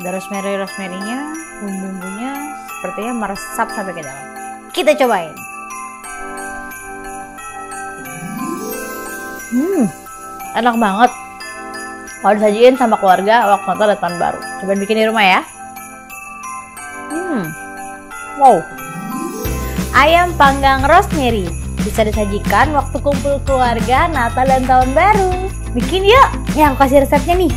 Ada rosemary-nya, bumbu-bumbunya sepertinya meresap sampai ke dalam. Kita cobain. Enak banget. Kalau disajiin sama keluarga waktu Natal dan Tahun Baru. Coba bikin di rumah ya. Wow. Ayam panggang rosemary bisa disajikan waktu kumpul keluarga Natal dan Tahun Baru. Bikin yuk. Ya, aku kasih resepnya nih.